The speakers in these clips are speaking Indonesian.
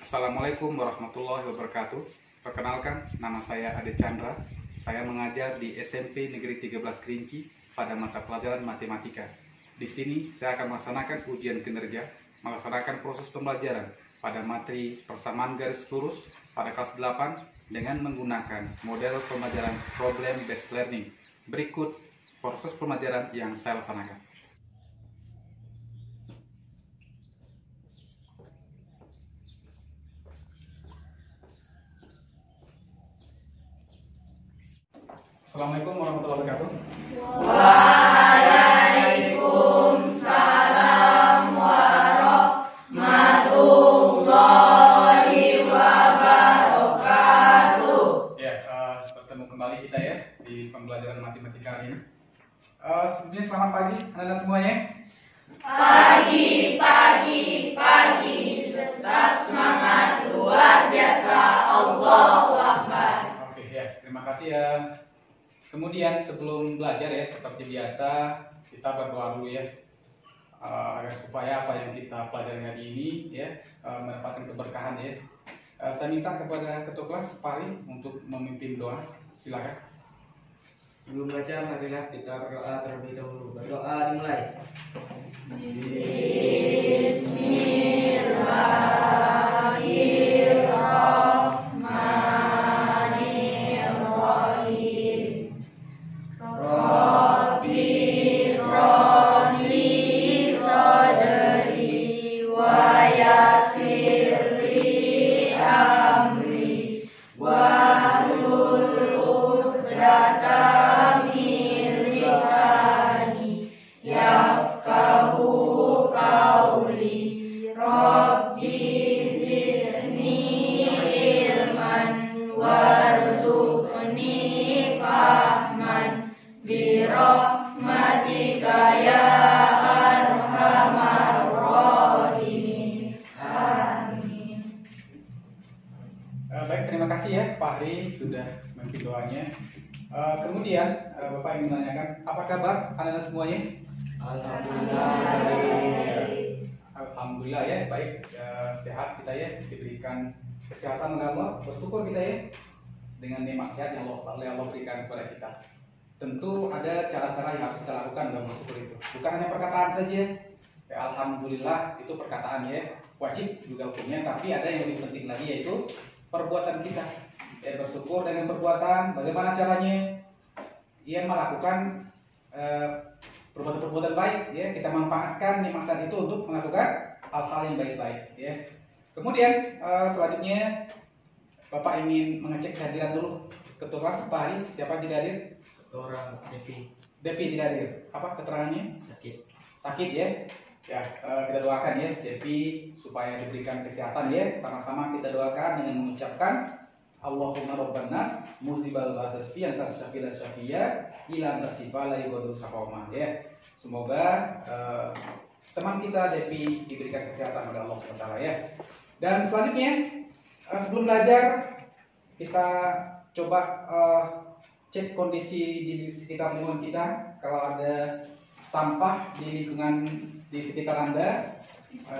Assalamualaikum warahmatullahi wabarakatuh. Perkenalkan, nama saya Ade Chandra. Saya mengajar di SMP Negeri 13 Kerinci pada mata pelajaran matematika. Di sini saya akan melaksanakan ujian kinerja, melaksanakan proses pembelajaran pada materi persamaan garis lurus pada kelas 8 dengan menggunakan model pembelajaran problem based learning. Berikut proses pembelajaran yang saya laksanakan. Assalamualaikum warahmatullahi wabarakatuh. Waalaikumsalam warahmatullahi wabarakatuh. Ya, bertemu kembali kita ya di pembelajaran matematika kali ini. Sebelumnya selamat pagi anak-anak semuanya. Pagi, tetap semangat, luar biasa, Allahu Akbar. Oke ya, terima kasih ya. Kemudian sebelum belajar ya, seperti biasa kita berdoa dulu ya, agar supaya apa yang kita pelajari hari ini ya mendapatkan keberkahan ya. Saya minta kepada ketua kelas Pak Ari untuk memimpin doa. Silakan. Sebelum belajar, marilah kita berdoa terlebih dahulu. Berdoa dimulai. Bismillahirrahmanirrahim. Rabbi shrahli sadri wa yassirli amri wahlul 'uqdatam min lisani yafqahu qawli. Rabbi zidni ilman warzuqni fahman birahmatika ya arhamar rahimin. Amin. Baik, terima kasih ya Pak Ari sudah memimpin doanya. Kemudian Bapak ingin menanyakan apa kabar anak-anak semuanya? Alhamdulillah ya, baik, sehat kita ya, diberikan kesehatan oleh Allah, bersyukur kita ya dengan nikmat sehat yang Allah berikan kepada kita. Tentu ada cara-cara yang harus kita lakukan dalam bersyukur itu. Bukan hanya perkataan saja. Ya, alhamdulillah itu perkataan ya, wajib juga hukumnya, tapi ada yang lebih penting lagi yaitu perbuatan kita. Ya, bersyukur dengan perbuatan, bagaimana caranya? Ia melakukan perbuatan-perbuatan baik ya, kita manfaatkan nikmat saat itu untuk melakukan hal-hal yang baik-baik ya. Kemudian selanjutnya Bapak ingin mengecek kehadiran dulu ketua kelas Pak Ari. Siapa yang tidak hadir? Orang Devi tidak hadir. Apa keterangannya? Sakit ya. Ya, kita doakan ya Devi supaya diberikan kesehatan ya. Sama-sama kita doakan dengan mengucapkan Allahumma rabban nas musibal basasfi antas syafila syafiyya ila antasifala yughadul saqama ya. Semoga teman kita Devi diberikan kesehatan oleh Allah SWT ya. Dan selanjutnya sebelum belajar kita coba cek kondisi di sekitar lingkungan kita. Kalau ada sampah di lingkungan di sekitar Anda,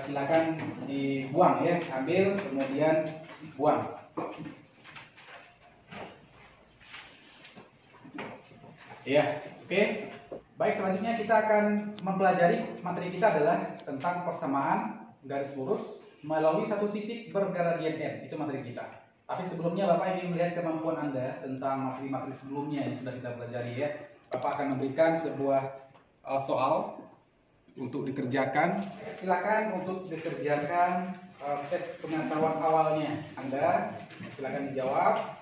silakan dibuang ya, ambil kemudian buang. Ya, oke. Baik, selanjutnya kita akan mempelajari materi kita adalah tentang persamaan garis lurus melalui satu titik bergradian n. Itu materi kita. Tapi sebelumnya Bapak ingin melihat kemampuan Anda tentang materi-materi sebelumnya yang sudah kita pelajari ya. Bapak akan memberikan sebuah soal untuk dikerjakan. Silakan untuk dikerjakan tes pengetahuan awalnya Anda. Silakan dijawab.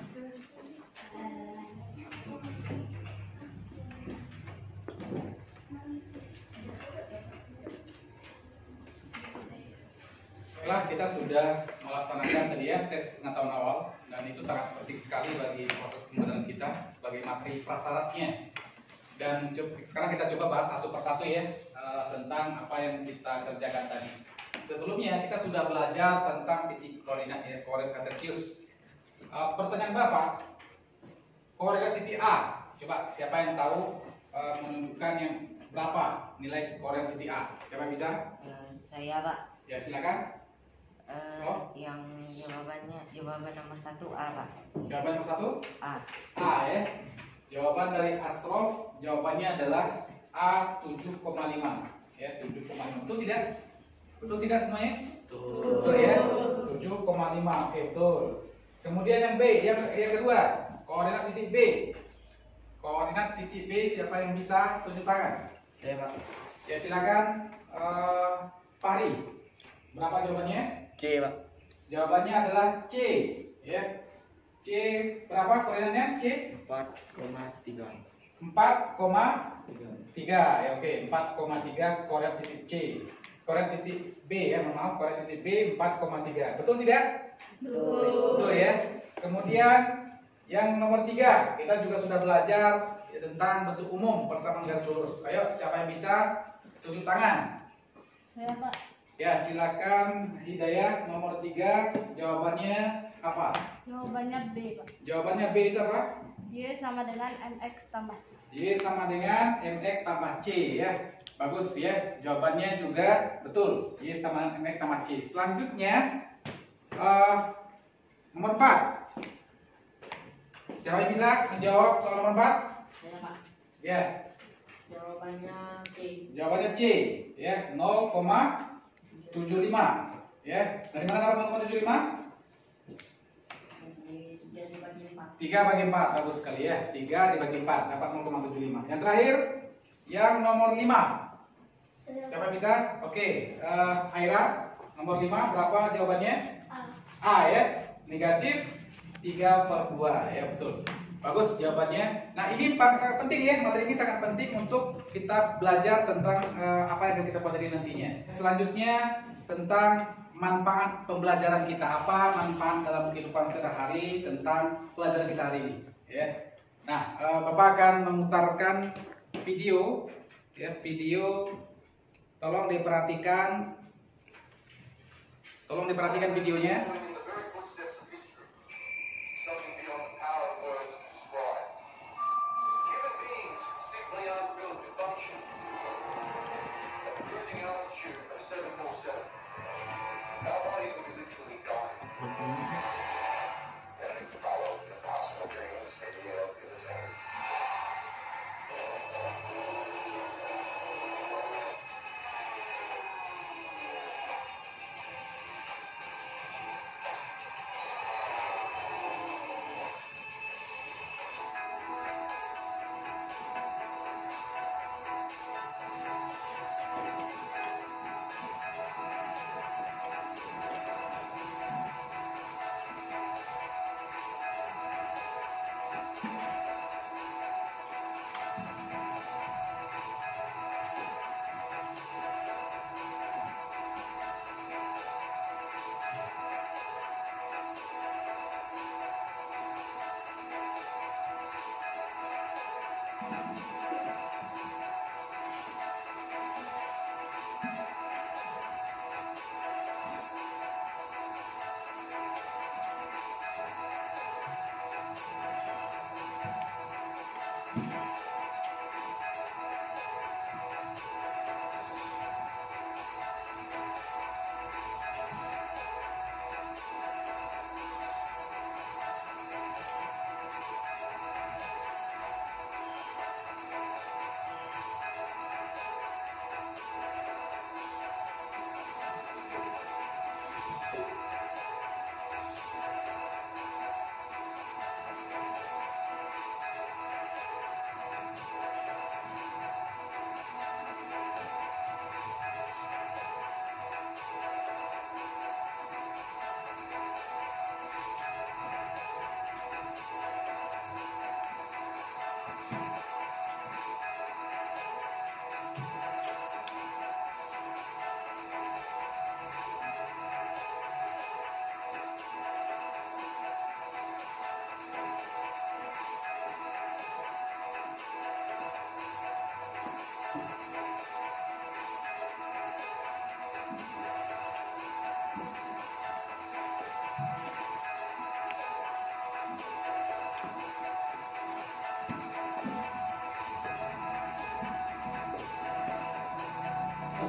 Baiklah, kita sudah melaksanakan tadi ya tes pengetahuan awal, dan itu sangat penting sekali bagi proses pembelajaran kita sebagai materi prasyaratnya. Dan sekarang kita coba bahas satu persatu ya tentang apa yang kita kerjakan tadi. Sebelumnya kita sudah belajar tentang titik koordinat ya, koordinat kartesius. Pertanyaan Bapak, koordinat titik A, coba siapa yang tahu menunjukkan yang berapa nilai koordinat titik A? Siapa bisa? Saya Pak. Ya silakan. Yang jawaban nomor 1 A, Pak. Jawaban nomor 1 A. A ya. Jawaban dari Astrof jawabannya adalah A 7,5 ya, 7,5. Betul tidak? Betul tidak semuanya? Betul ya. 7,5. Oke, betul. Kemudian yang B, yang kedua, koordinat titik B. Koordinat titik B, siapa yang bisa tunjuk tangan? Saya, Pak. Ya silakan, Fahri. Berapa jawabannya? C, Pak. Jawabannya adalah C ya. C berapa koordinatnya? C 4,3. 4,3 ya, oke. 4,3 koordinat titik C. Koordinat titik B ya, maaf, koordinat titik B 4,3. Betul tidak? Betul ya. Kemudian yang nomor 3, kita juga sudah belajar ya, tentang bentuk umum persamaan garis lurus. Ayo, siapa yang bisa tunjuk tangan? Saya, Pak. Ya, silakan Hidayah nomor 3, jawabannya apa? Jawabannya B, Pak. Jawabannya B itu apa? Y sama dengan MX tambah C. Y sama dengan MX tambah C ya. Bagus ya. Jawabannya juga betul. Y sama dengan MX tambah C. Selanjutnya nomor 4. Siapa yang bisa menjawab soal nomor 4? Saya, Pak. Ya. Jawabannya C. Jawabannya C ya, 0,75 ya. Dari mana dapat 0,75? 3 bagi 4, bagus sekali ya. 3 dibagi 4 dapat 0,75. Yang terakhir, yang nomor 5. Siapa yang bisa? Oke, Aira, nomor 5 berapa jawabannya? A ya, negatif 3/2 ya, betul. Bagus jawabannya. Nah, ini sangat penting ya, materi ini sangat penting untuk kita belajar tentang apa yang akan kita pelajari nantinya. Selanjutnya tentang manfaat pembelajaran kita, apa manfaat dalam kehidupan sehari-hari tentang pelajaran kita hari ini ya. Nah, Bapak akan memutarkan video ya, video tolong diperhatikan videonya.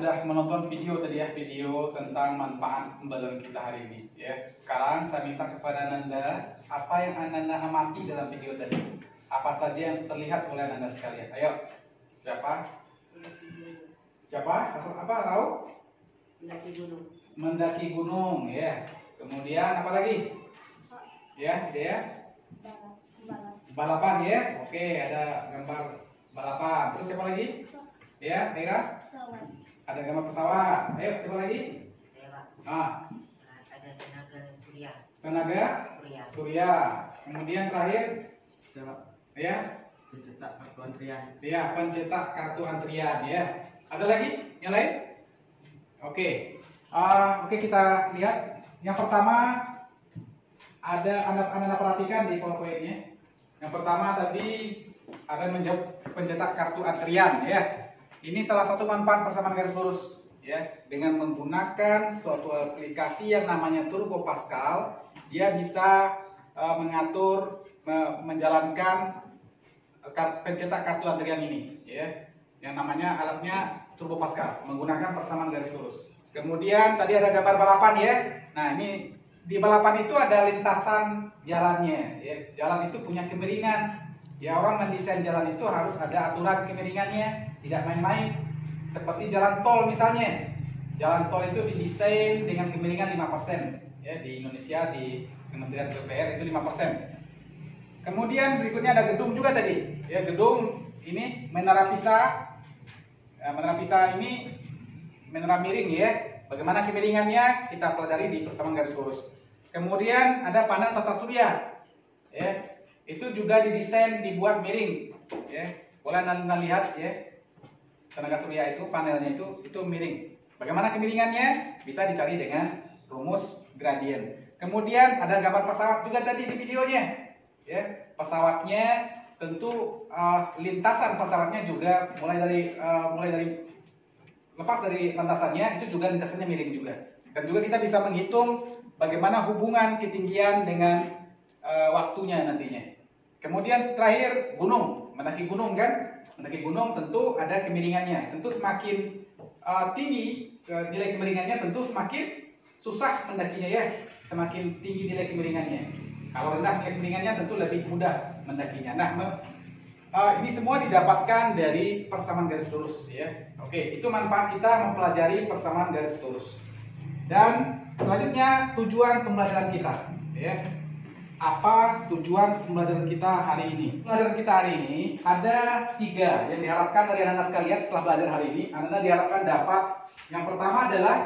sudah menonton video tadi ya, video tentang manfaat pembelajaran kita hari ini ya. Sekarang saya minta kepada Ananda, apa yang Ananda amati dalam video tadi? Apa saja yang terlihat oleh Ananda sekalian? Ayo, siapa? Siapa? Apa? Rau? Mendaki gunung. Mendaki gunung ya. Kemudian apa lagi? Ya, dia balapan ya. Oke, ada gambar balapan. Terus siapa lagi? Ya, Tera? Pesawat. Ada gambar pesawat. Ayo, siapa lagi? Saya Pak. Ah, Ada tenaga surya. tenaga Surya. surya. Kemudian terakhir, Siapa? ya, Pencetak kartu antrian. ya pencetak kartu antrian ya. Ada lagi yang lain? Oke. Oke, kita lihat. Yang pertama ada Anda perhatikan di PowerPoint-nya. Yang pertama tadi ada menjawab pencetak kartu antrian ya. Ini salah satu manfaat persamaan garis lurus ya. Dengan menggunakan suatu aplikasi yang namanya Turbo Pascal, dia bisa mengatur menjalankan pencetak kartu antrian ini ya. Yang namanya alatnya Turbo Pascal menggunakan persamaan garis lurus. Kemudian tadi ada gambar balapan ya. Nah, ini di balapan itu ada lintasan jalannya ya. Jalan itu punya kemiringan. Ya, orang mendesain jalan itu harus ada aturan kemiringannya, tidak main-main. Seperti jalan tol misalnya. Jalan tol itu didesain dengan kemiringan 5%. Ya, di Indonesia di Kementerian PUPR itu 5%. Kemudian berikutnya ada gedung juga tadi. Ya, gedung ini menara Pisa. Menara Pisa ini menara miring ya. Bagaimana kemiringannya kita pelajari di persamaan garis lurus. Kemudian ada panel tata surya. Ya. Itu juga didesain dibuat miring ya. Boleh Anda lihat ya. Tenaga surya itu panelnya itu miring. Bagaimana kemiringannya? Bisa dicari dengan rumus gradien. Kemudian ada gambar pesawat juga tadi di videonya. Ya, pesawatnya tentu lintasan pesawatnya juga mulai dari lepas dari landasannya itu juga lintasannya miring juga. Dan juga kita bisa menghitung bagaimana hubungan ketinggian dengan waktunya nantinya. Kemudian terakhir gunung, mendaki gunung kan? Mendaki gunung tentu ada kemiringannya. Tentu semakin tinggi nilai kemiringannya, tentu semakin susah mendakinya ya. Semakin tinggi nilai kemiringannya. Kalau rendah nilai kemiringannya tentu lebih mudah mendakinya. Nah, ini semua didapatkan dari persamaan garis lurus ya. Oke, itu manfaat kita mempelajari persamaan garis lurus. Dan selanjutnya tujuan pembelajaran kita ya. Apa tujuan pembelajaran kita hari ini? Pembelajaran kita hari ini ada 3 yang diharapkan dari Anda sekalian setelah belajar hari ini. Anda diharapkan dapat, yang pertama adalah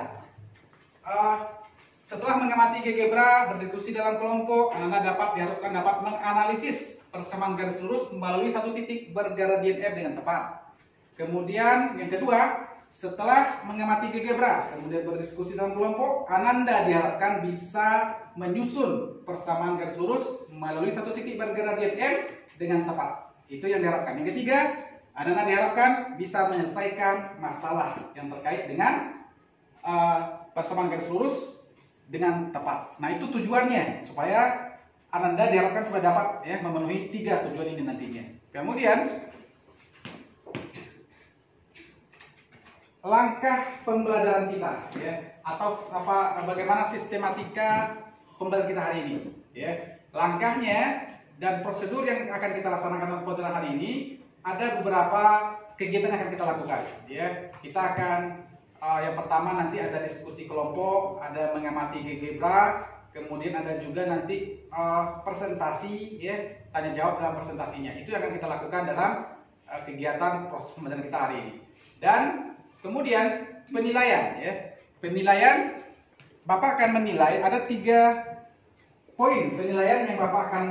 setelah mengamati GeoGebra, berdiskusi dalam kelompok, Anda diharapkan dapat menganalisis persamaan garis lurus melalui satu titik bergradien F dengan tepat. Kemudian yang kedua, setelah mengamati GeoGebra, kemudian berdiskusi dalam kelompok, Ananda diharapkan bisa menyusun persamaan garis lurus melalui satu titik bergradien M dengan tepat. Itu yang diharapkan. Yang ketiga, Ananda diharapkan bisa menyelesaikan masalah yang terkait dengan persamaan garis lurus dengan tepat. Nah, itu tujuannya supaya Ananda diharapkan supaya dapat ya memenuhi 3 tujuan ini nantinya. Kemudian langkah pembelajaran kita ya, atau bagaimana sistematika pembelajaran kita hari ini ya. Langkahnya dan prosedur yang akan kita laksanakan dalam pembelajaran hari ini, ada beberapa kegiatan yang akan kita lakukan ya. Kita akan yang pertama nanti ada diskusi kelompok, ada mengamati GeoGebra, kemudian ada juga nanti presentasi ya, tanya jawab dalam presentasinya. Itu yang akan kita lakukan dalam kegiatan proses pembelajaran kita hari ini. Dan kemudian penilaian ya. Penilaian, Bapak akan menilai, ada 3 poin penilaian yang Bapak akan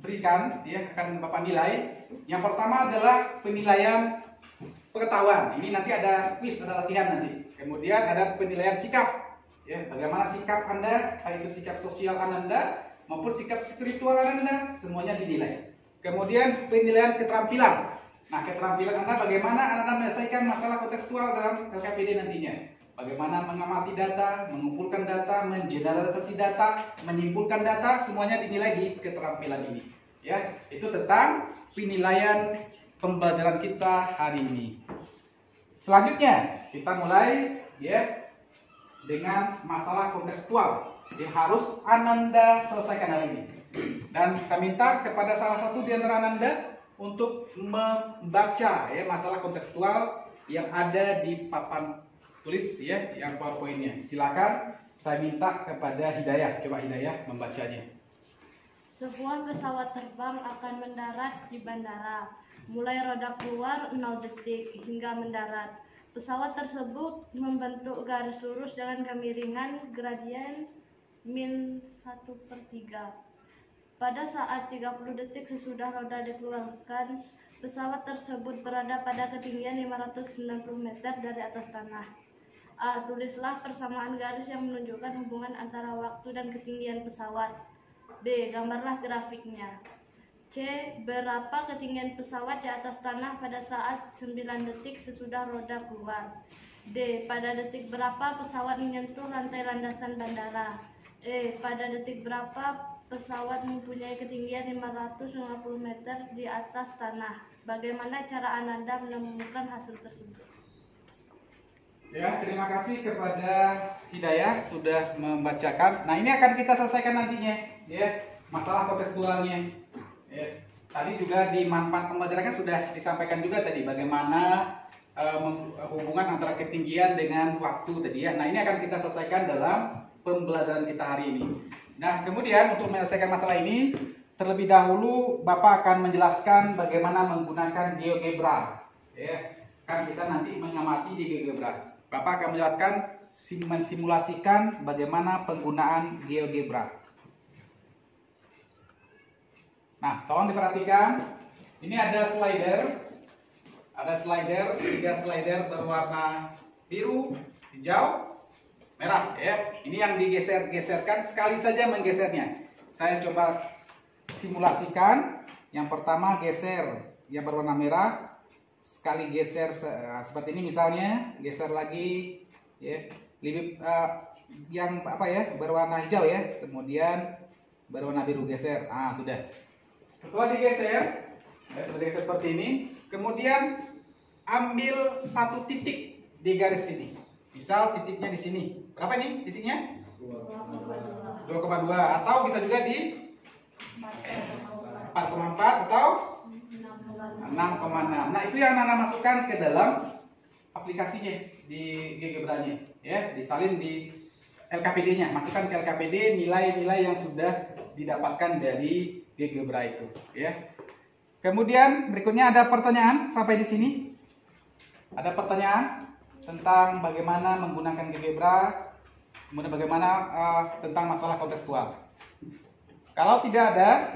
berikan ya, akan Bapak nilai. Yang pertama adalah penilaian pengetahuan. Ini nanti ada quiz, ada latihan nanti. Kemudian ada penilaian sikap ya, bagaimana sikap Anda, baik itu sikap sosial Anda maupun sikap spiritual Anda, semuanya dinilai. Kemudian penilaian keterampilan. Nah, keterampilan Anda bagaimana Anda menyelesaikan masalah kontekstual dalam LKPD nantinya. Bagaimana mengamati data, mengumpulkan data, mengeneralisasi data, menyimpulkan data, semuanya dinilai di keterampilan ini. Ya, itu tentang penilaian pembelajaran kita hari ini. Selanjutnya kita mulai ya dengan masalah kontekstual yang harus Ananda selesaikan hari ini. Dan saya minta kepada salah satu di antara Ananda untuk membaca ya masalah kontekstual yang ada di papan tulis ya yang PowerPoint-nya. Silakan saya minta kepada Hidayah, coba Hidayah membacanya. Sebuah pesawat terbang akan mendarat di bandara. Mulai roda keluar 0 detik hingga mendarat. Pesawat tersebut membentuk garis lurus dengan kemiringan gradien -1/3. Pada saat 30 detik sesudah roda dikeluarkan, pesawat tersebut berada pada ketinggian 590 meter dari atas tanah. A. Tulislah persamaan garis yang menunjukkan hubungan antara waktu dan ketinggian pesawat. B. Gambarlah grafiknya. C. Berapa ketinggian pesawat di atas tanah pada saat 9 detik sesudah roda keluar. D. Pada detik berapa pesawat menyentuh lantai landasan bandara. E. Pada detik berapa pesawat mempunyai ketinggian 550 meter di atas tanah. Bagaimana cara Ananda menemukan hasil tersebut? Ya, terima kasih kepada Hidayah sudah membacakan. Nah, ini akan kita selesaikan nantinya, ya, masalah kontekstualnya. Ya, tadi juga di manfaat pembelajarannya sudah disampaikan juga tadi bagaimana hubungan antara ketinggian dengan waktu tadi ya. Nah, ini akan kita selesaikan dalam pembelajaran kita hari ini. Nah, kemudian untuk menyelesaikan masalah ini, terlebih dahulu Bapak akan menjelaskan bagaimana menggunakan GeoGebra. Ya, kan kita nanti mengamati di GeoGebra. Bapak akan menjelaskan mensimulasikan bagaimana penggunaan GeoGebra. Nah, tolong diperhatikan. Ini ada slider. Ada slider, 3 slider berwarna biru, hijau, merah ya. Ini yang digeser-geserkan, sekali saja menggesernya. Saya coba simulasikan. Yang pertama geser yang berwarna merah, sekali geser seperti ini misalnya, geser lagi ya. Lebih yang apa ya, berwarna hijau ya. Kemudian berwarna biru geser. Ah, sudah. Setelah digeser, ya, seperti ini, kemudian ambil satu titik di garis sini. Misal titiknya di sini. Berapa nih titiknya? 2,2 atau bisa juga di 4,4 atau 6,6. Nah, itu yang Anda masukkan ke dalam aplikasinya di GeoGebra-nya, ya, disalin di LKPD-nya. Masukkan ke LKPD nilai-nilai yang sudah didapatkan dari GeoGebra itu, ya. Kemudian berikutnya ada pertanyaan sampai di sini. Ada pertanyaan tentang bagaimana menggunakan GeoGebra, kemudian bagaimana tentang masalah kontekstual. Kalau tidak ada,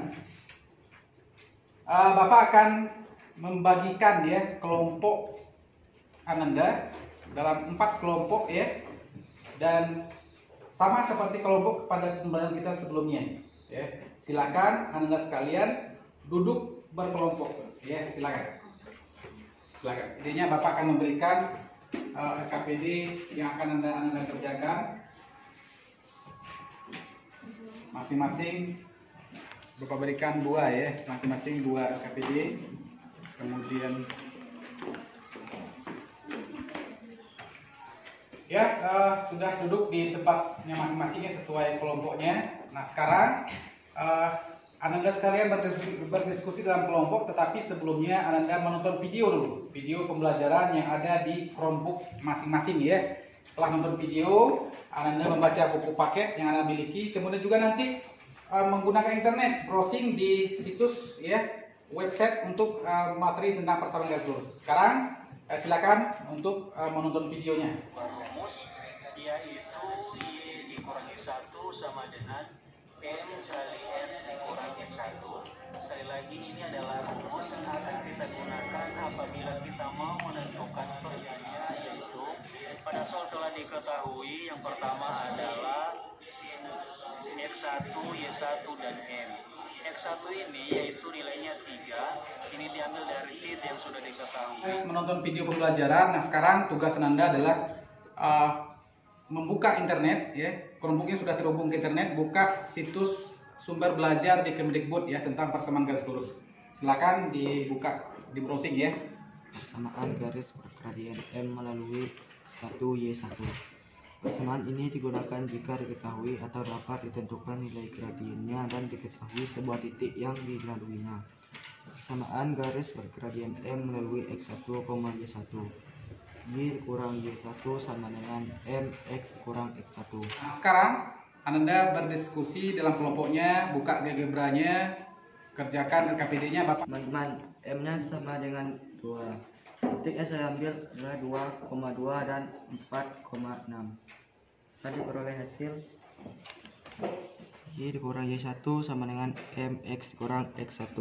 Bapak akan membagikan ya kelompok Ananda dalam 4 kelompok ya, dan sama seperti kelompok pada pembelajaran kita sebelumnya. Ya, silakan Anda sekalian duduk berkelompok. Ya, silakan. Silakan. Intinya Bapak akan memberikan KPD yang akan Anda kerjakan. Masing-masing Bapak berikan 2 ya, masing-masing 2 KPD. Kemudian ya sudah duduk di tempatnya masing-masing ya, sesuai kelompoknya. Nah, sekarang Ananda sekalian berdiskusi dalam kelompok, tetapi sebelumnya Ananda menonton video dulu, video pembelajaran yang ada di Chromebook masing-masing ya. Setelah nonton video, Ananda membaca buku paket yang Anda miliki, kemudian juga nanti menggunakan internet, browsing di situs ya, website untuk materi tentang persamaan garis lurus. Sekarang silakan untuk menonton videonya. Rumus yaitu Y dikurangi 1 sama dengan M kali N dikurangi N1. Sekali lagi, ini adalah rumus yang akan kita gunakan apabila kita mau menentukan perjanjian, yaitu pada soal telah diketahui yang pertama adalah X1, Y1, dan M. X1 ini yaitu nilainya 3, ini diambil dari tit yang sudah diketahui. Menonton video pembelajaran. Nah, sekarang tugas Ananda adalah membuka internet ya. Chromebooknya sudah terhubung ke internet, buka situs sumber belajar di Kemdikbud ya tentang persamaan garis lurus. Silakan dibuka, di browsing ya. persamaan garis bergradien M melalui 1Y1. Persamaan ini digunakan jika diketahui atau dapat ditentukan nilai gradiennya dan diketahui sebuah titik yang dilaluinya. Persamaan garis bergradien M melalui X1, Y1. Y kurang Y1 sama dengan MX kurang X1. Nah, sekarang Ananda berdiskusi dalam kelompoknya, buka GeoGebra-nya, kerjakan RKPD-nya Bapak. Teman-teman, M-nya sama dengan 2. Titik yang saya ambil adalah 2,2 dan 4,6. Tadi peroleh hasil Y dikurang Y1 sama dengan MX kurang X1.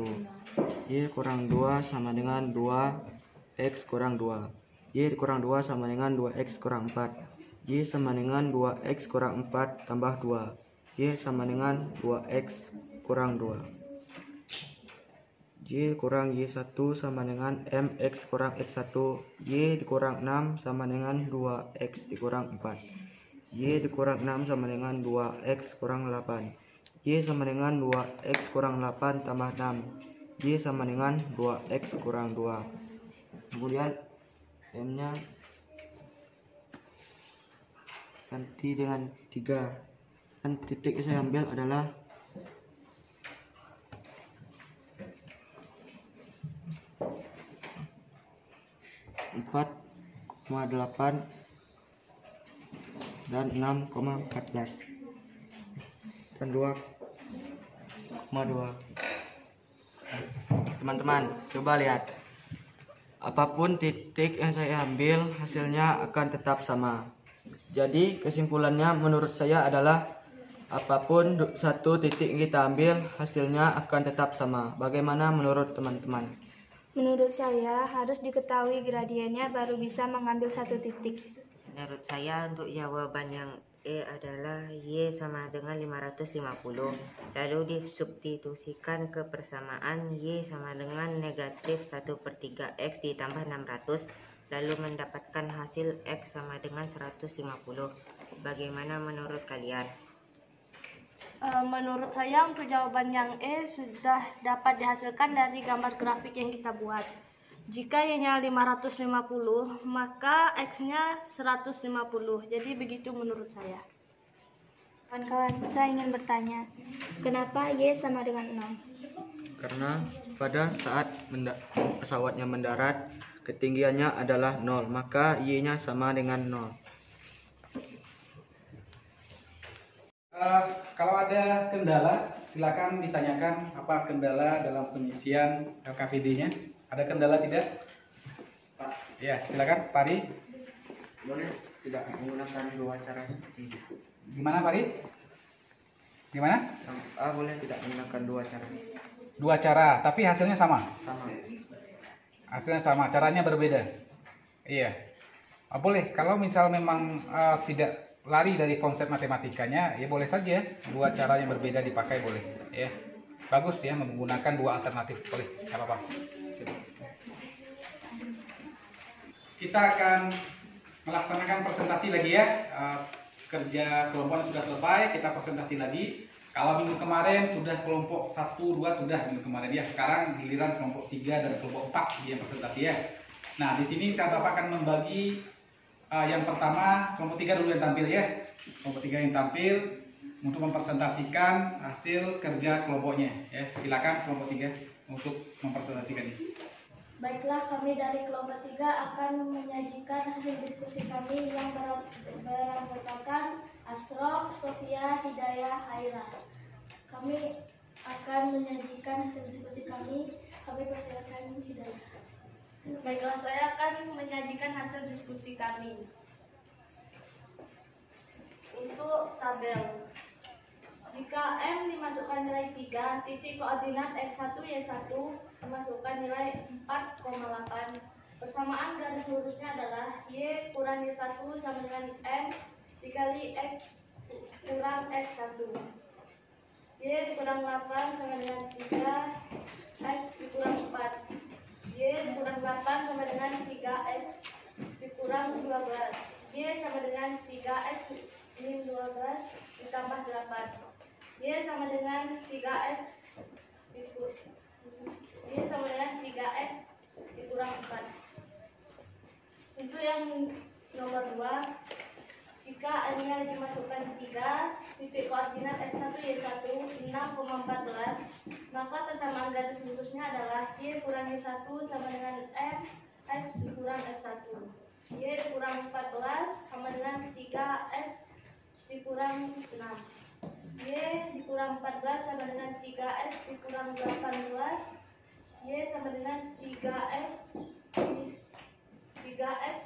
Y kurang 2 sama dengan 2X kurang 2. Y dikurang 2 sama dengan 2X kurang 4. Y sama dengan 2X kurang 4 tambah 2. Y sama dengan 2X kurang 2. Y kurang Y1 sama dengan MX kurang X1. Y dikurang 6 sama dengan 2X dikurang 4. Y dikurang 6 sama dengan 2X kurang 8. Y sama dengan 2X kurang 8 tambah 6. Y sama dengan 2X kurang 2. Kemudian M-nya ganti dengan 3. Dan titik yang saya ambil adalah 4,8 dan 6,14 dan 2,2. Teman-teman, coba lihat. Apapun titik yang saya ambil, hasilnya akan tetap sama. Jadi kesimpulannya menurut saya adalah apapun satu titik yang kita ambil, hasilnya akan tetap sama. Bagaimana menurut teman-teman? Menurut saya harus diketahui gradiennya baru bisa mengambil satu titik. Menurut saya untuk jawaban yang E adalah Y sama dengan 550. Lalu disubstitusikan ke persamaan Y sama dengan negatif 1/3 X ditambah 600. Lalu mendapatkan hasil X sama dengan 150. Bagaimana menurut kalian? Menurut saya untuk jawaban yang E sudah dapat dihasilkan dari gambar grafik yang kita buat. Jika Y-nya 550, maka X-nya 150. Jadi begitu menurut saya. Kawan-kawan, saya ingin bertanya, kenapa Y sama dengan 6? Karena pada saat pesawatnya mendarat, ketinggiannya adalah 0, maka Y-nya sama dengan 0. Kalau ada kendala, silakan ditanyakan apa kendala dalam pengisian LKPD-nya. Ada kendala tidak? Pak, ya silakan, Pak Ari. Boleh tidak menggunakan dua cara seperti ini? Gimana, Pak Ari? Gimana? Boleh tidak menggunakan dua cara? Dua cara, tapi hasilnya sama. Sama. Hasilnya sama, caranya berbeda. Iya. Boleh. Kalau misal memang tidak lari dari konsep matematikanya, ya boleh saja dua cara yang berbeda dipakai, boleh. Ya, bagus ya menggunakan dua alternatif, boleh. Nggak apa-apa. Kita akan melaksanakan presentasi lagi ya. Kerja kelompoknya sudah selesai, kita presentasi lagi. Kalau minggu kemarin sudah kelompok 1, 2 sudah minggu kemarin ya. Sekarang giliran kelompok 3 dan kelompok 4 yang presentasi ya. Nah, di sini saya Bapak akan membagi yang pertama kelompok 3 dulu yang tampil ya. Kelompok 3 yang tampil untuk mempresentasikan hasil kerja kelompoknya ya. Silakan kelompok 3 untuk mempresentasikannya. Baiklah, kami dari kelompok 3 akan menyajikan hasil diskusi kami yang beranggotakan Asrof, Sofia, Hidayah, Haira. Kami akan menyajikan hasil diskusi kami. Kami persilakan Hidayah. Baiklah, saya akan menyajikan hasil diskusi kami. Untuk tabel, jika M dimasukkan nilai 3, titik koordinat X1, Y1 dimasukkan nilai 4,8. Persamaan garis lurusnya adalah Y kurang Y1 sama dengan M dikali X kurang X1. Y dikurang 8 sama dengan 3, X dikurang 4. Y dikurang 8 sama dengan 3X dikurang 12. Y sama dengan 3X min 12 ditambah 8. Y sama dengan 3X Y sama dengan 3X dikurang 4. Untuk yang nomor 2, jika n-nya dimasukkan 3, titik koordinat x1 y1 6,14, maka persamaan garis lurusnya adalah y kurang y1 sama dengan m x dikurang x1. Y dikurang 14 sama dengan 3x dikurang 6. Y dikurang 14 sama dengan 3x dikurang 18. Y sama dengan 3x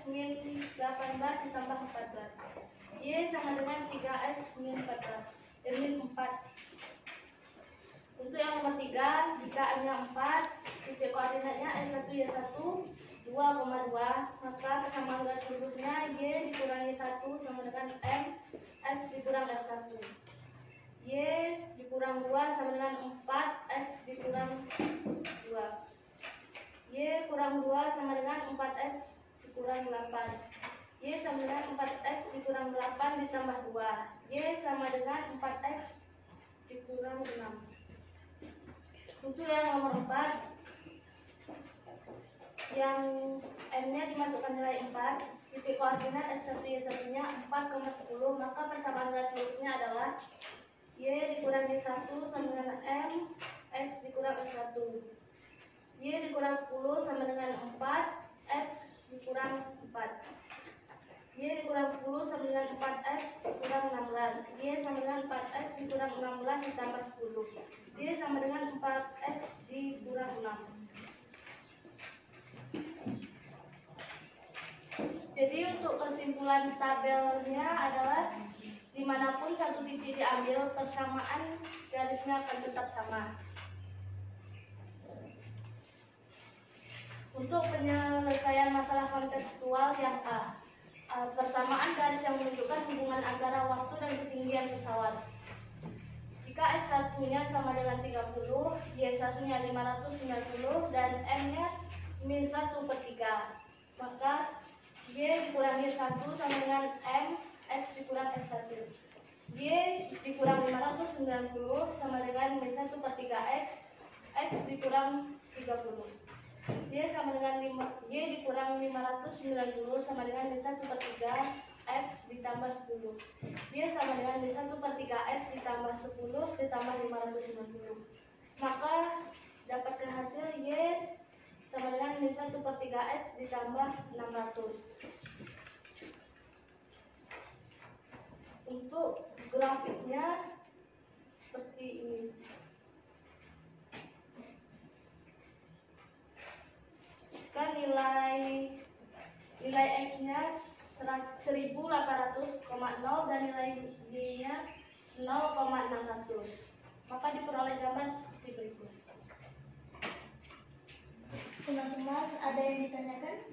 min 18 ditambah 14. Y sama dengan 3x min 14 min 4. Untuk yang nomor 3, jika n-nya 4, titik koordinatnya x1 y1 2,2, maka persamaan garis lurusnya y dikurangi 1 sama dengan m x dikurang x1. Y dikurang 2 sama dengan 4 x dikurang 2. Y kurang 2 sama dengan 4x dikurang 8. Y sama dengan 4x dikurang 8 ditambah 2. Y sama dengan 4x dikurang 6. Untuk yang nomor 4, yang n-nya dimasukkan nilai 4, titik koordinat x1 y1 nya 4,10, maka persamaan garis lurusnya adalah y dikurangi 1 sama dengan m x dikurang x1. Y dikurang 10 sama dengan 4 x dikurang 4. Y dikurang 10 sama dengan 4x dikurang 16. Y sama dengan 4x dikurang 16 ditambah 10. Y sama dengan 4x dikurang 6. Jadi untuk kesimpulan tabelnya adalah dimanapun satu titik diambil, persamaan garisnya akan tetap sama. Untuk penyelesaian masalah kontekstual yang A, persamaan garis yang menunjukkan hubungan antara waktu dan ketinggian pesawat. Jika x1-nya sama dengan 30, y1-nya 590, dan m-nya min 1/3, maka y dikurangi 1 sama dengan m x dikurang x1. Y dikurang 590 sama dengan min 1/3x, x dikurang 30. Y sama dengan Y dikurang 590 sama dengan min 1/3 x ditambah 10. Y sama dengan min 1/3 x ditambah 10 ditambah 590. Maka dapatkan hasil Y sama dengan min 1/3 x ditambah 600. Untuk grafiknya seperti ini. Kan nilai X-nya 1800,0 dan nilai Y-nya 0,600. Maka diperoleh gambar seperti berikut. Teman-teman, ada yang ditanyakan?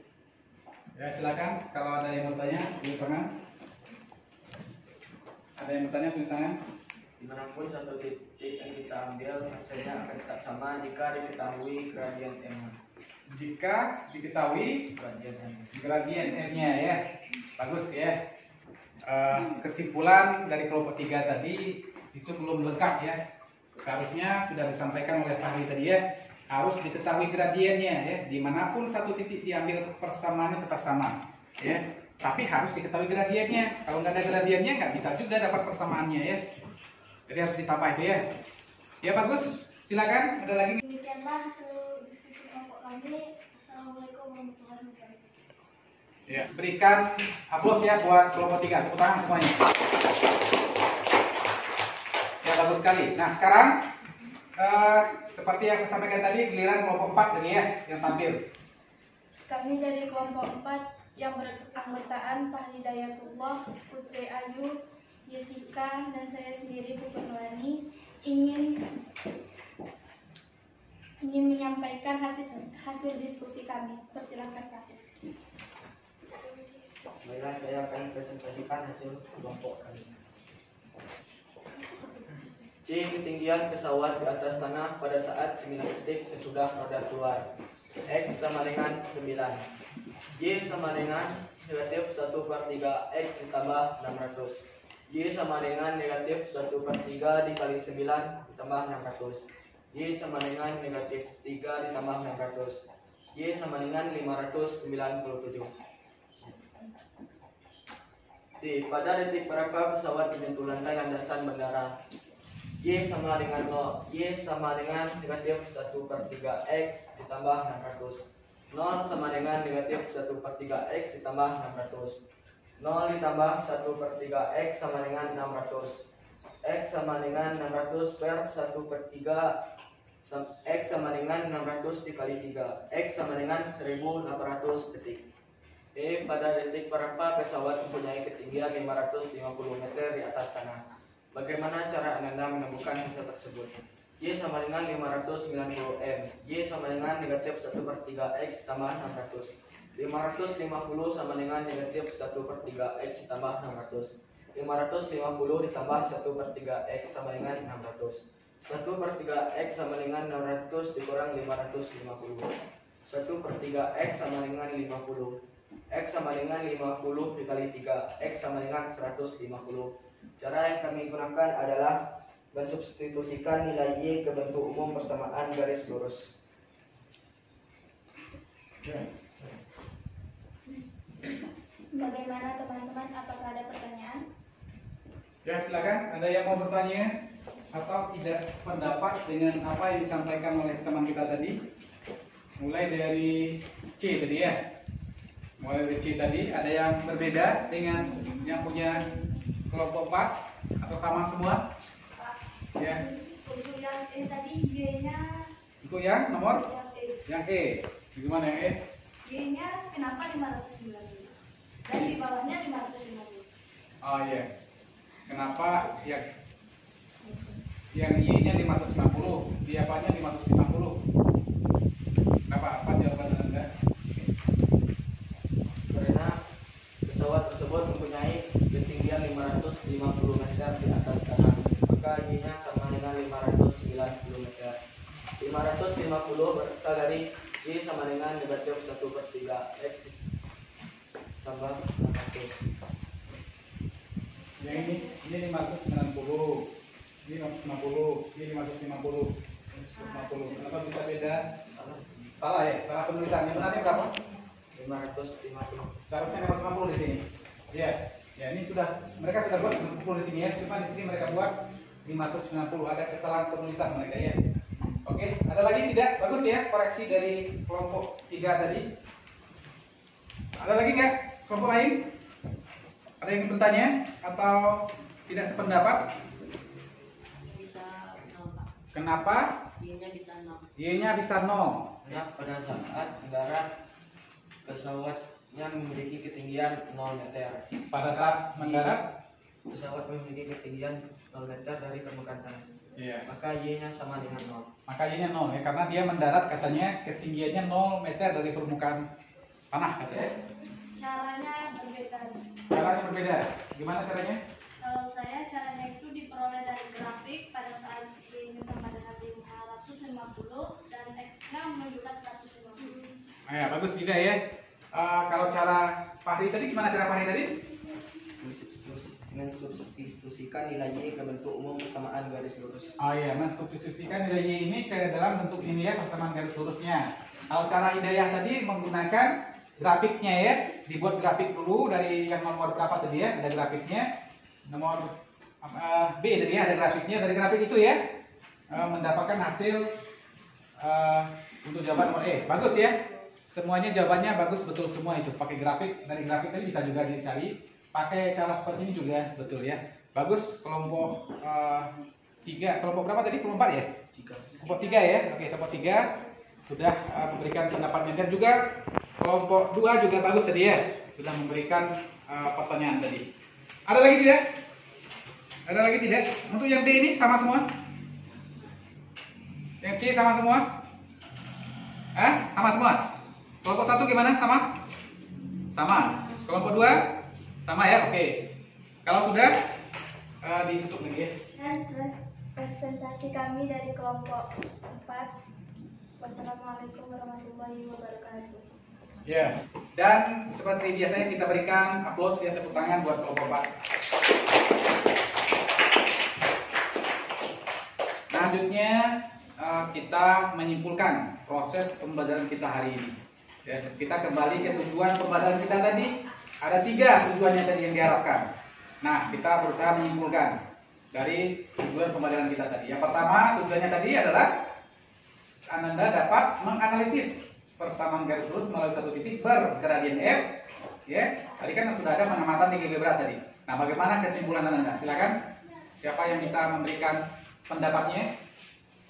Ya, silakan. Kalau ada yang bertanya, tulis tangan. Ada yang bertanya, tulis tangan. Dimanapun satu titik yang kita ambil, hasilnya akan tetap sama jika diketahui gradien m. Jika diketahui gradien n-nya ya. Bagus ya. Kesimpulan dari kelompok 3 tadi itu belum lengkap ya. Seharusnya sudah disampaikan oleh Fahri tadi ya. Harus diketahui gradiennya ya. Dimanapun satu titik diambil, persamaannya tetap sama ya. Tapi harus diketahui gradiennya. Kalau nggak ada gradiennya nggak bisa juga dapat persamaannya ya. Jadi harus ditambah itu ya. Ya bagus. Silakan. Ada lagi? Demikianlah hasil diskusi kelompok kami. Assalamualaikum warahmatullahi wabarakatuh. Ya, berikan aplaus ya buat kelompok 3. Tepuk tangan semuanya. Ya, bagus sekali. Nah, sekarang seperti yang saya sampaikan tadi, giliran kelompok 4 tadi ya yang tampil. Kami dari kelompok 4 yang beranggotaan Pak Hidayatullah, Putri Ayu, Jessica, dan saya sendiri Puput Melani ingin menyampaikan hasil diskusi kami. Persilakan Pak. Baiklah, saya akan presentasikan hasil kelompok kami. C. Ketinggian pesawat di atas tanah pada saat 9 detik sesudah roda keluar. X sama dengan 9. Y sama dengan negatif 1/3 X ditambah 600. Y sama dengan negatif 1/3 dikali 9 ditambah 600. Y sama dengan negatif 3 ditambah 600. Y sama dengan 597. T. Pada detik berapa pesawat menyentuh lantai landasan bandara? Y sama dengan 0. Y sama dengan negatif 1/3 X ditambah 600. 0 sama dengan negatif 1/3 X ditambah 600. 0 ditambah 1/3 X sama dengan 600. X sama dengan 600 per 1/3. X sama dengan 600 dikali 3. X sama dengan 1800 detik. E. Pada detik berapa pesawat mempunyai ketinggian 550 meter di atas tanah? Bagaimana cara Anda menemukan hasil tersebut? Y sama dengan 590 M. Y sama dengan negatif 1/3 X tambah 600. 550 sama dengan negatif 1/3 X tambah 600. 550 ditambah 1/3 X sama dengan 600. 1/3 X sama dengan 600 dikurang 550. 1/3 X sama dengan 50. X sama dengan 50 dikali 3. X sama dengan 150. Cara yang kami gunakan adalah mensubstitusikan nilai Y ke bentuk umum persamaan garis lurus. Bagaimana teman-teman? Apakah ada pertanyaan? Ya, silakan. Ada yang mau bertanya atau tidak sependapat dengan apa yang disampaikan oleh teman kita tadi? Mulai dari C tadi ya. Mulai dari C tadi, ada yang berbeda dengan yang punya kelompok 4 atau sama semua? Ya. Untuk yang E tadi Y-nya Untuk yang nomor? yang E. Yang E. Gimana yang E? Y-nya kenapa 590? Dan di bawahnya 550. Oh iya. Kenapa yang Y-nya 550, di apanya 550? Kenapa? Apa jawaban Anda? Karena pesawat tersebut mempunyai ketinggian 550 meter di atas tanah, maka Y-nya sama dengan 590 meter. 550 berasal dari Y sama dengan negatif 1/3 X tambah 600. Yang ini 590, ini 550, ini 550. Kenapa bisa beda? Salah ya? Salah penulisan. Yang benarnya berapa? 550. Seharusnya 550 di sini. Iya. Ya, ini mereka sudah buat 550 di sini ya. Cuma di sini mereka buat 590. Ada kesalahan penulisan mereka ya. Oke, ada lagi tidak? Bagus ya koreksi dari kelompok 3 tadi. Ada lagi nggak kelompok lain? Ada yang bertanya atau tidak sependapat? Bisa 0, Pak. Kenapa Y-nya bisa 0. Y-nya bisa 0? Karena pada saat mendarat pesawatnya memiliki ketinggian 0 meter. Pada saat mendarat? Pesawat memiliki ketinggian 0 meter dari permukaan tanah. Iya. Maka Y-nya sama dengan 0. Maka Y-nya 0 ya, karena dia mendarat katanya ketinggiannya 0 meter dari permukaan tanah katanya. Caranya berbeda. Caranya berbeda. Gimana caranya? Kalau saya caranya itu diperoleh dari grafik pada saat Y-nya sama dengan 550 dan X-nya menunjukkan 150. Ya, bagus juga ya. Kalau cara Fahri tadi, gimana cara Fahri tadi? Mensubstitusikan nilai Y ke bentuk umum persamaan garis lurus. Oh iya, mensubstitusikan nilai Y ini ke dalam bentuk ini ya, persamaan garis lurusnya. Kalau cara Hidayah tadi menggunakan grafiknya ya, dibuat grafik dulu dari yang nomor berapa tadi ya, ada grafiknya. Nomor B tadi ya, ada grafiknya. Dari grafik itu ya, mendapatkan hasil untuk jawaban nomor E. Bagus ya, semuanya jawabannya bagus, betul semua itu. Pakai grafik, dari grafik tadi bisa juga dicari. Pakai cara seperti ini juga betul ya. Bagus, kelompok 3, kelompok berapa tadi? Kelompok 4 ya? 3. Kelompok 3 ya. Oke, kelompok 3 sudah memberikan pendapatnya, dan juga kelompok 2 juga bagus tadi ya. Sudah memberikan pertanyaan tadi. Ada lagi tidak? Ada lagi tidak? Untuk yang D ini sama semua? Yang C sama semua? Sama semua? Kelompok 1 gimana? Sama? Sama. Kelompok 2? Sama ya? Oke. Kalau sudah ditutup lagi ya. Dan presentasi kami dari kelompok 4. Wassalamualaikum warahmatullahi wabarakatuh. Ya. Dan seperti biasanya kita berikan aplaus ya, tepuk tangan buat kelompok 4. Selanjutnya kita menyimpulkan proses pembelajaran kita hari ini. Ya, kita kembali ke tujuan pembelajaran kita tadi. ada 3 tujuannya tadi yang diharapkan. Nah, kita berusaha menyimpulkan dari tujuan pembelajaran kita tadi. Yang pertama, tujuannya tadi adalah Ananda dapat menganalisis persamaan garis lurus melalui satu titik bergradien f. Ya, tadi kan sudah ada pengamatan tinggi berat tadi. Nah, bagaimana kesimpulan Ananda? Silakan. Siapa yang bisa memberikan pendapatnya?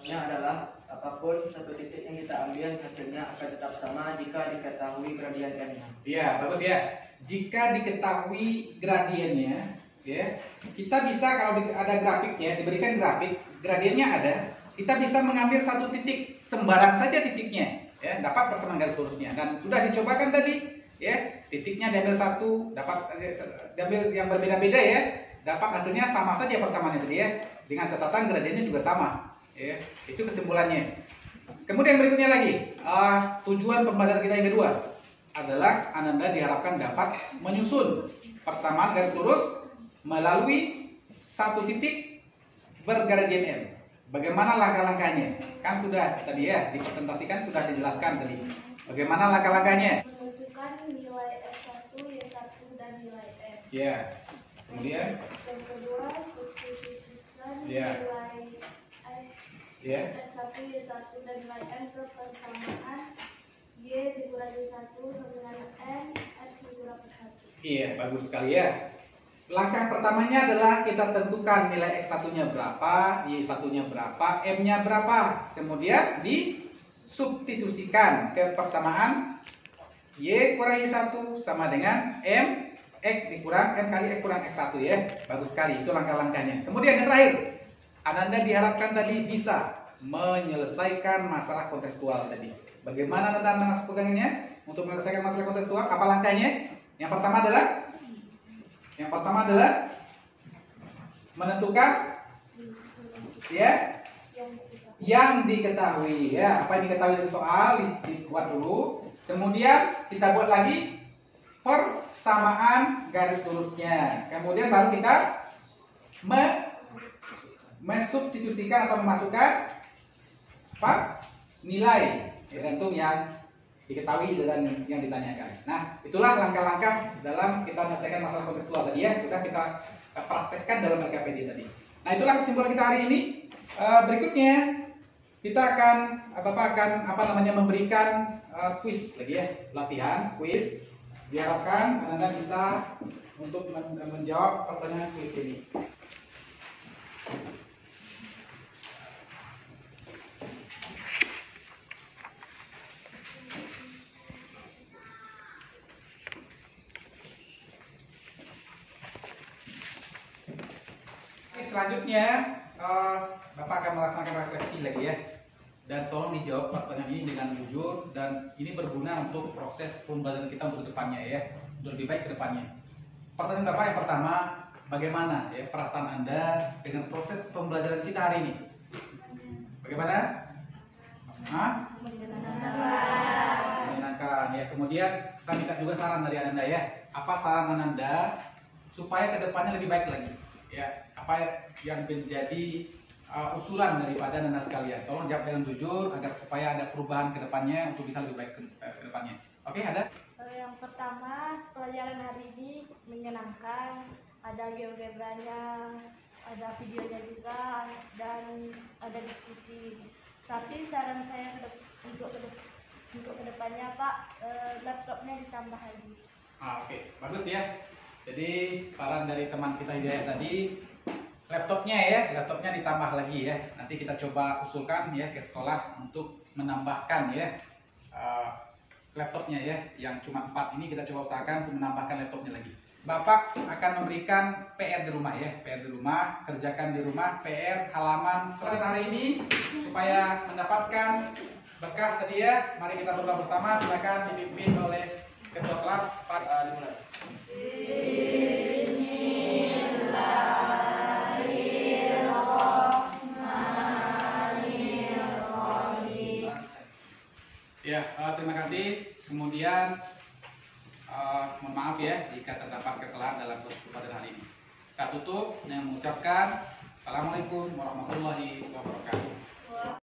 Yang adalah apapun satu titik yang kita ambil hasilnya akan tetap sama jika diketahui gradien n-nya. Iya, bagus ya. Jika diketahui gradiennya, ya, kita bisa kalau ada grafiknya, diberikan grafik, gradiennya ada, kita bisa mengambil satu titik, sembarang saja titiknya, ya, dapat persamaan garis lurusnya. Dan sudah dicobakan tadi, ya, titiknya diambil satu, dapat diambil yang berbeda-beda ya, dapat hasilnya sama saja persamaannya tadi ya, dengan catatan gradiennya juga sama. Ya, itu kesimpulannya. Kemudian berikutnya lagi, tujuan pembelajaran kita yang kedua adalah Ananda diharapkan dapat menyusun persamaan garis lurus melalui satu titik bergradien m. Bagaimana langkah-langkahnya? Kan sudah tadi ya dipresentasikan, sudah dijelaskan tadi. Bagaimana langkah-langkahnya? Menentukan nilai X1, Y1 dan nilai F. Ya. Kemudian Yang kedua, substitusikan Ya. nilai X, ya. X1, Y1 dan nilai N ke persamaan Y dikurangi 1 sama dengan N, X dikurangi 1. Iya, bagus sekali ya. Langkah pertamanya adalah kita tentukan nilai X1-nya berapa, Y1-nya berapa, M-nya berapa. Kemudian disubstitusikan ke persamaan Y kurangi 1 sama dengan M X dikurang M kali X kurang X1 ya. Bagus sekali, itu langkah-langkahnya. Kemudian yang terakhir, Ananda diharapkan tadi bisa menyelesaikan masalah kontekstual tadi. Bagaimana Ananda melakukannya untuk menyelesaikan masalah kontekstual? Apa langkahnya? Yang pertama adalah menentukan ya yang diketahui ya. Apa yang diketahui dari soal dibuat dulu. Kemudian kita buat lagi persamaan garis lurusnya. Kemudian baru kita mensubstitusikan atau memasukkan apa? Nilai tergantung yang diketahui dan yang ditanyakan. Nah, itulah langkah-langkah dalam kita menyelesaikan masalah kontekstual tadi ya. Sudah kita praktekkan dalam LKPD tadi. Nah, itulah kesimpulan kita hari ini. Berikutnya kita akan memberikan kuis lagi ya, latihan kuis. Diharapkan Anda bisa untuk menjawab pertanyaan kuis ini. Selanjutnya Bapak akan melaksanakan refleksi lagi ya. Dan tolong dijawab pertanyaan ini dengan jujur, dan ini berguna untuk proses pembelajaran kita untuk kedepannya ya, untuk lebih baik ke depannya. Pertanyaan Bapak yang pertama, bagaimana ya perasaan Anda dengan proses pembelajaran kita hari ini? Bagaimana? Menyenangkan ya. Kemudian saya minta juga saran dari Anda ya. Apa saran Anda supaya kedepannya lebih baik lagi? Ya, apa yang menjadi usulan daripada Anda sekalian? Tolong jawab dengan jujur agar supaya ada perubahan ke depannya untuk bisa lebih baik ke depannya. Oke, ada? Yang pertama, pelajaran hari ini menyenangkan, ada geogebranya, ada videonya juga, dan ada diskusi. Tapi saran saya untuk kedepannya Pak, laptopnya ditambah lagi. Oke, bagus ya. Jadi saran dari teman kita Hidayat tadi, laptopnya ditambah lagi ya. Nanti kita coba usulkan ya ke sekolah untuk menambahkan ya laptopnya ya. Yang cuma 4 ini kita coba usahakan untuk menambahkan laptopnya lagi. Bapak akan memberikan PR di rumah ya, PR di rumah, kerjakan di rumah, PR halaman selanjutnya hari ini supaya mendapatkan berkah tadi ya. Mari kita berdoa bersama. Silakan dipimpin oleh ketua kelas Pak dimulai. Ya, terima kasih. Kemudian mohon maaf ya jika terdapat kesalahan dalam proses pembelajaran hari ini. Saya tutup dengan mengucapkan Assalamualaikum warahmatullahi wabarakatuh.